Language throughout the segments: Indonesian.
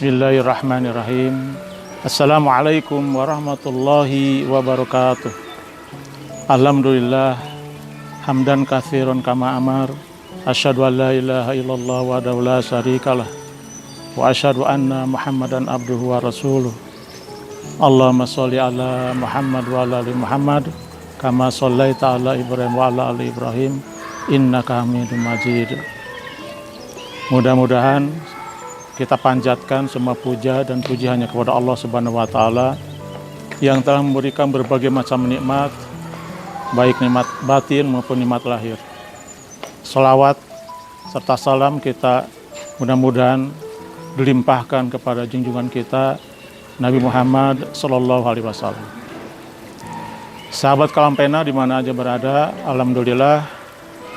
Bismillahirrahmanirrahim. Assalamualaikum warahmatullahi wabarakatuh. Alhamdulillah hamdan katsiran kama amar. Asyhadu an la ilaha illallah wahdahu la syarikalah wa asyhadu anna Muhammadan abduhu wa rasuluh. Allahumma sholli ala Muhammad wa ala ali Muhammad kama shallaita ala Ibrahim wa ala ali Ibrahim innaka Hamidum Majid. Mudah-mudahan kita panjatkan semua puja dan puji hanya kepada Allah Subhanahu wa taala yang telah memberikan berbagai macam nikmat, baik nikmat batin maupun nikmat lahir. Salawat serta salam kita mudah-mudahan dilimpahkan kepada junjungan kita Nabi Muhammad sallallahu alaihi wasallam. Sahabat Kalam Pena di mana aja berada, alhamdulillah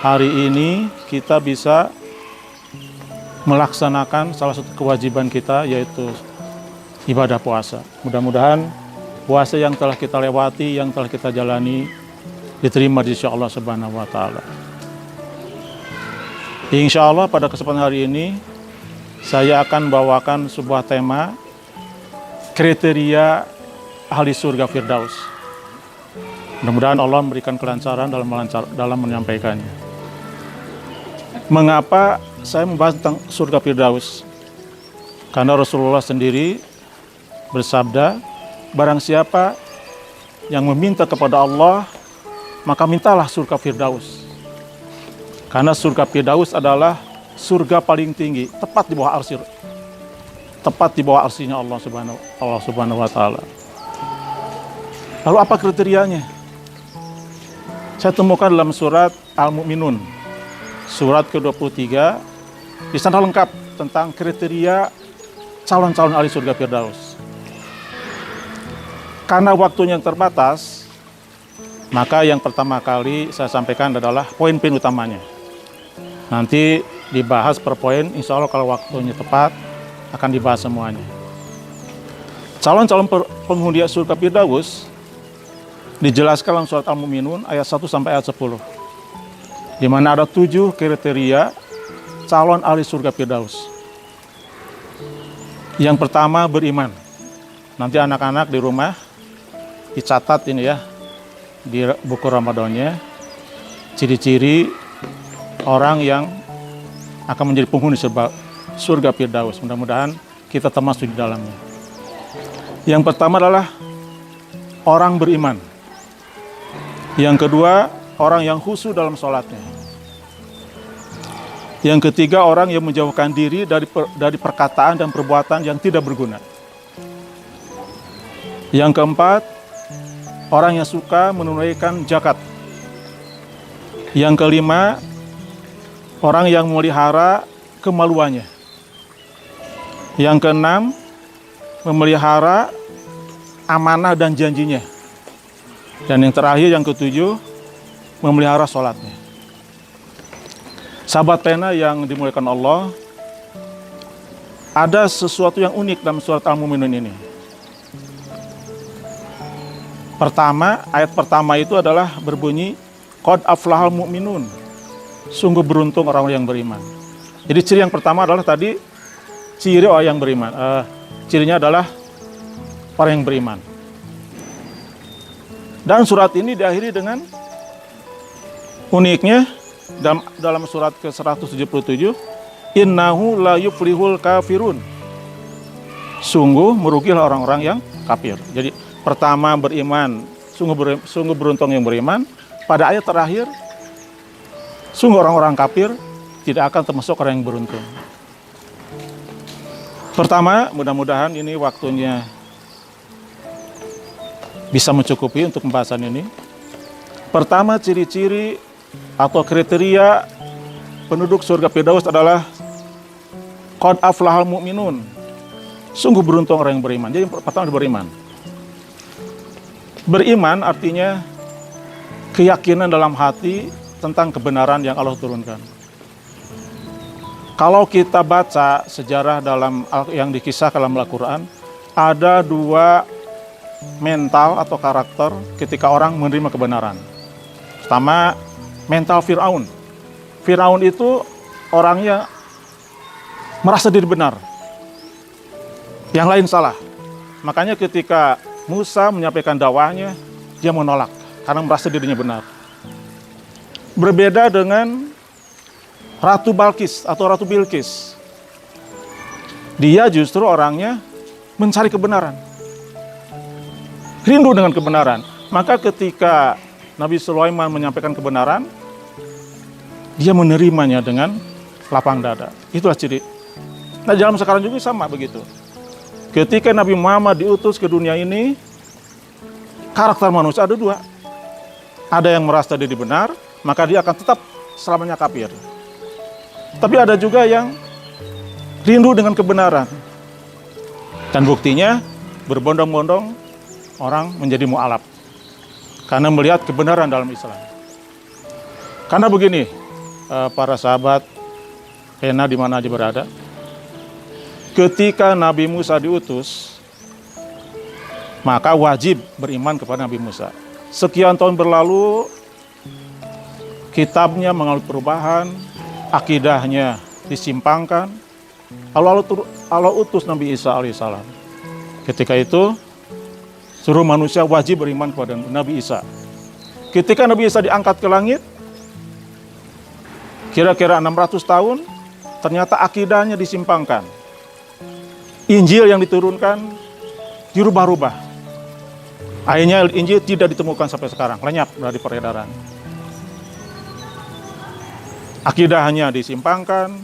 hari ini kita bisa melaksanakan salah satu kewajiban kita, yaitu ibadah puasa. Mudah-mudahan puasa yang telah kita lewati, yang telah kita jalani diterima di sisi Allah Subhanahu wa taala. Insya Allah pada kesempatan hari ini saya akan bawakan sebuah tema kriteria ahli surga Firdaus. Mudah-mudahan Allah memberikan kelancaran dalam menyampaikannya. Mengapa saya membahas tentang surga Firdaus? Karena Rasulullah sendiri bersabda, barang siapa yang meminta kepada Allah, maka mintalah surga Firdaus. Karena surga Firdaus adalah surga paling tinggi, tepat di bawah arsy, tepat di bawah arsinya Allah Subhanahu wa taala. Lalu apa kriterianya? Saya temukan dalam surat Al-Mu'minun, surat ke-23, di sana lengkap tentang kriteria calon-calon ahli surga Firdaus. Karena waktunya yang terbatas, maka yang pertama kali saya sampaikan adalah poin-poin utamanya. Nanti dibahas per poin, insya Allah kalau waktunya tepat akan dibahas semuanya. Calon-calon penghuni surga Firdaus dijelaskan dalam surat Al-Mu'minun ayat 1 sampai ayat 10. Di mana ada 7 kriteria calon ahli surga Firdaus. Yang pertama beriman. Nanti anak-anak di rumah dicatat ini ya di buku Ramadannya, ciri-ciri orang yang akan menjadi penghuni surga Firdaus. Mudah-mudahan kita termasuk di dalamnya. Yang pertama adalah orang beriman. Yang kedua, orang yang khusyuk dalam sholatnya. Yang ketiga, orang yang menjauhkan diri dari perkataan dan perbuatan yang tidak berguna. Yang keempat, orang yang suka menunaikan zakat. Yang kelima, orang yang memelihara kemaluannya. Yang keenam, memelihara amanah dan janjinya. Dan yang terakhir, yang ketujuh, memelihara sholatnya. Sahabat Pena yang dimuliakan Allah, ada sesuatu yang unik dalam surat Al-Mu'minun ini. Ayat pertama itu adalah berbunyi, Qad aflahal mu'minun. Sungguh beruntung orang yang beriman. Jadi ciri yang pertama adalah tadi, ciri orang yang beriman. Cirinya adalah orang yang beriman. Dan surat ini diakhiri dengan uniknya dalam surat ke-177, innahu la yuflihul kafirun. Sungguh merugilah orang-orang yang kafir. Jadi pertama beriman, sungguh beruntung yang beriman. Pada ayat terakhir, sungguh orang-orang kafir tidak akan termasuk orang yang beruntung. Pertama, mudah-mudahan ini waktunya bisa mencukupi untuk pembahasan ini. Pertama, ciri-ciri atau kriteria penduduk surga Firdaus adalah Qad aflahal mu'minun. Sungguh beruntung orang yang beriman. Jadi pertama beriman. Beriman artinya keyakinan dalam hati tentang kebenaran yang Allah turunkan. Kalau kita baca sejarah yang dikisahkan dalam Al-Quran, ada 2 mental atau karakter ketika orang menerima kebenaran. Pertama, mental Fir'aun. Fir'aun itu orangnya merasa diri benar. Yang lain salah. Makanya ketika Musa menyampaikan dakwahnya, dia menolak karena merasa dirinya benar. Berbeda dengan Ratu Balkis atau Ratu Bilqis. Dia justru orangnya mencari kebenaran. Rindu dengan kebenaran. Maka ketika Nabi Sulaiman menyampaikan kebenaran, dia menerimanya dengan lapang dada. Itulah ciri. Nah, dalam sekarang juga sama begitu. Ketika Nabi Muhammad diutus ke dunia ini, karakter manusia ada dua. Ada yang merasa diri benar, maka dia akan tetap selamanya kafir. Tapi ada juga yang rindu dengan kebenaran. Dan buktinya berbondong-bondong orang menjadi mu'alaf karena melihat kebenaran dalam Islam. Karena begini, para sahabat, pena di mana aja berada, ketika Nabi Musa diutus, maka wajib beriman kepada Nabi Musa. Sekian tahun berlalu, kitabnya mengalami perubahan, akidahnya disimpangkan. Allah utus Nabi Isa alaihissalam. Ketika itu, seluruh manusia wajib beriman kepada Nabi Isa. Ketika Nabi Isa diangkat ke langit, kira-kira 600 tahun, ternyata akidahnya disimpangkan. Injil yang diturunkan dirubah-rubah. Akhirnya Injil tidak ditemukan sampai sekarang, lenyap dari peredaran. Akidahnya disimpangkan,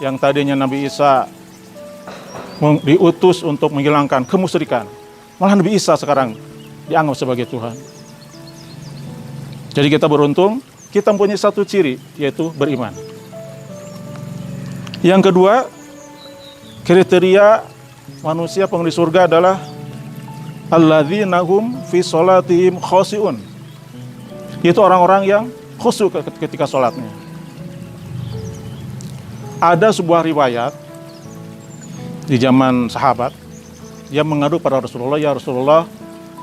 yang tadinya Nabi Isa diutus untuk menghilangkan kemusyrikan, malah Nabi Isa sekarang dianggap sebagai Tuhan. Jadi kita beruntung, kita mempunyai satu ciri, yaitu beriman. Yang kedua, kriteria manusia penghuni surga adalah alladzina hum fi sholatihim khoshi'un. Itu orang-orang yang khusyuk ketika sholatnya. Ada sebuah riwayat di zaman sahabat, dia mengadu pada Rasulullah, ya Rasulullah,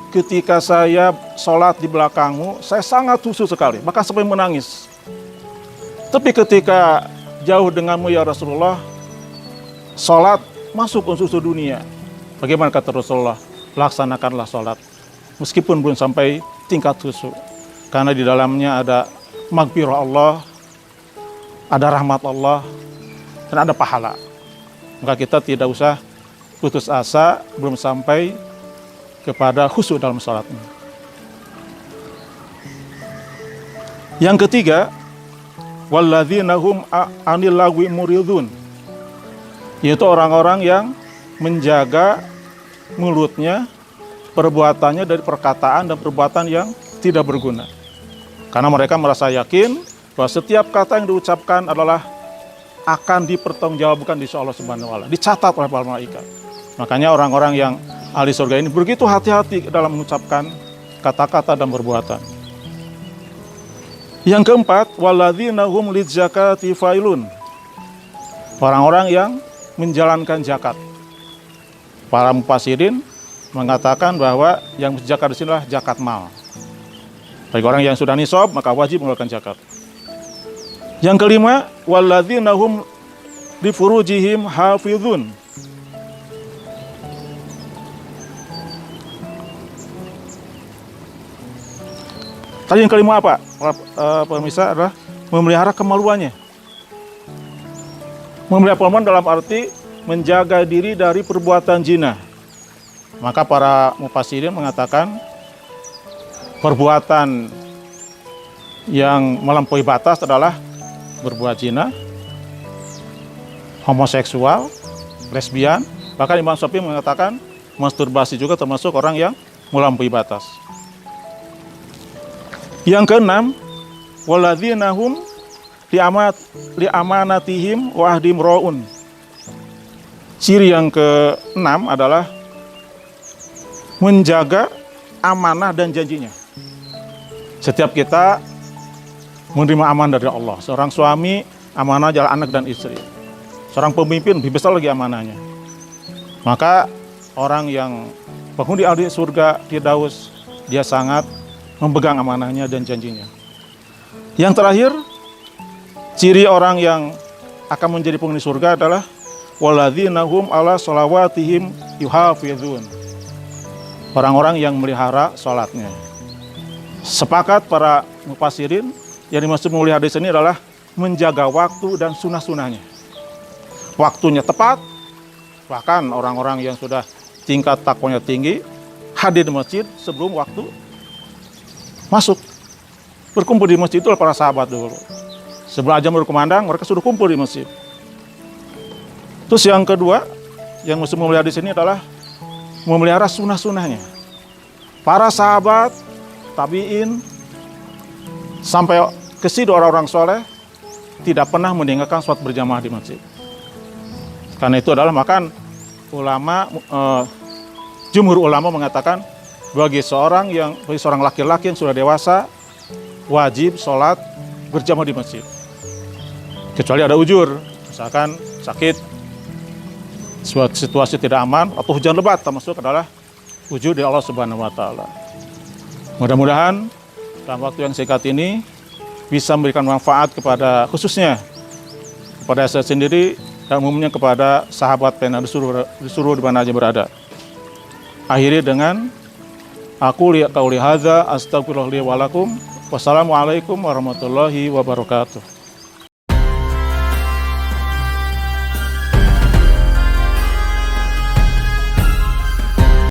ketika saya sholat di belakangmu, saya sangat khusyuk sekali, bahkan sampai menangis. Tapi ketika jauh denganmu ya Rasulullah, sholat masuk unsur dunia. Bagaimana kata Rasulullah? Laksanakanlah sholat, meskipun belum sampai tingkat khusyuk, karena di dalamnya ada maghfirah Allah, ada rahmat Allah, dan ada pahala. Maka kita tidak usah putus asa belum sampai kepada khusyuk dalam sholatnya. Yang ketiga, walladzina hum anil lagwi muridun, yaitu orang-orang yang menjaga mulutnya, perbuatannya dari perkataan dan perbuatan yang tidak berguna. Karena mereka merasa yakin bahwa setiap kata yang diucapkan adalah akan dipertanggungjawabkan di sisi Allah Subhanahu wa Ta'ala, dicatat oleh para malaikat. Makanya orang-orang yang ahli surga ini begitu hati-hati dalam mengucapkan kata-kata dan perbuatan. Yang keempat, walladzina hum lidzakati failun, orang-orang yang menjalankan zakat. Para mufassirin mengatakan bahwa yang zakat di sini adalah zakat mal. Bagi orang yang sudah nisab, maka wajib mengeluarkan zakat. Yang kelima, walladzina hum li furujihim hafizun, tadi yang kelima apa? Pemirsa, adalah memelihara kemaluannya. Memelihara kemaluan dalam arti menjaga diri dari perbuatan zina. Maka para mufassirin mengatakan perbuatan yang melampaui batas adalah berbuat zina, homoseksual, lesbian. Bahkan Imam Syafi'i mengatakan masturbasi juga termasuk orang yang melampaui batas. Yang keenam, walladzina hum li amanatihim wa ahdim raun. Ciri yang keenam adalah menjaga amanah dan janjinya. Setiap kita menerima amanah dari Allah. Seorang suami, amanah adalah anak dan istri. Seorang pemimpin, lebih besar lagi amanahnya. Maka orang yang penghuni ahli surga Firdaus, dia sangat memegang amanahnya dan janjinya. Yang terakhir, ciri orang yang akan menjadi penghuni surga adalah walladzina hum ala sholawatihim yuhafizun. Orang-orang yang melihara sholatnya. Sepakat para mufassirin, yang dimaksud melihara di sini adalah menjaga waktu dan sunnah-sunnahnya. Waktunya tepat, bahkan orang-orang yang sudah tingkat takwanya tinggi hadir di masjid sebelum waktu masuk. Berkumpul di masjid itu para sahabat dulu. Sebelum azan berkumandang, mereka sudah kumpul di masjid. Terus yang kedua, yang mesti memelihara di sini adalah memelihara sunnah-sunnahnya. Para sahabat, tabi'in, sampai ke situ orang-orang soleh tidak pernah meninggalkan sholat berjamaah di masjid. Karena itu adalah makan jumhur ulama mengatakan bagi seorang laki-laki yang sudah dewasa wajib sholat berjamaah di masjid. Kecuali ada ujur, misalkan sakit, suatu situasi tidak aman atau hujan lebat, termasuk adalah wujud dari Allah Subhanahu wa taala. Mudah-mudahan dalam waktu yang singkat ini bisa memberikan manfaat khususnya kepada saya sendiri dan umumnya kepada sahabat dan di seluruh di mana aja berada. Akhiri dengan aku qauli hadza astaghfirullah li wa lakum. Wassalamualaikum warahmatullahi wabarakatuh.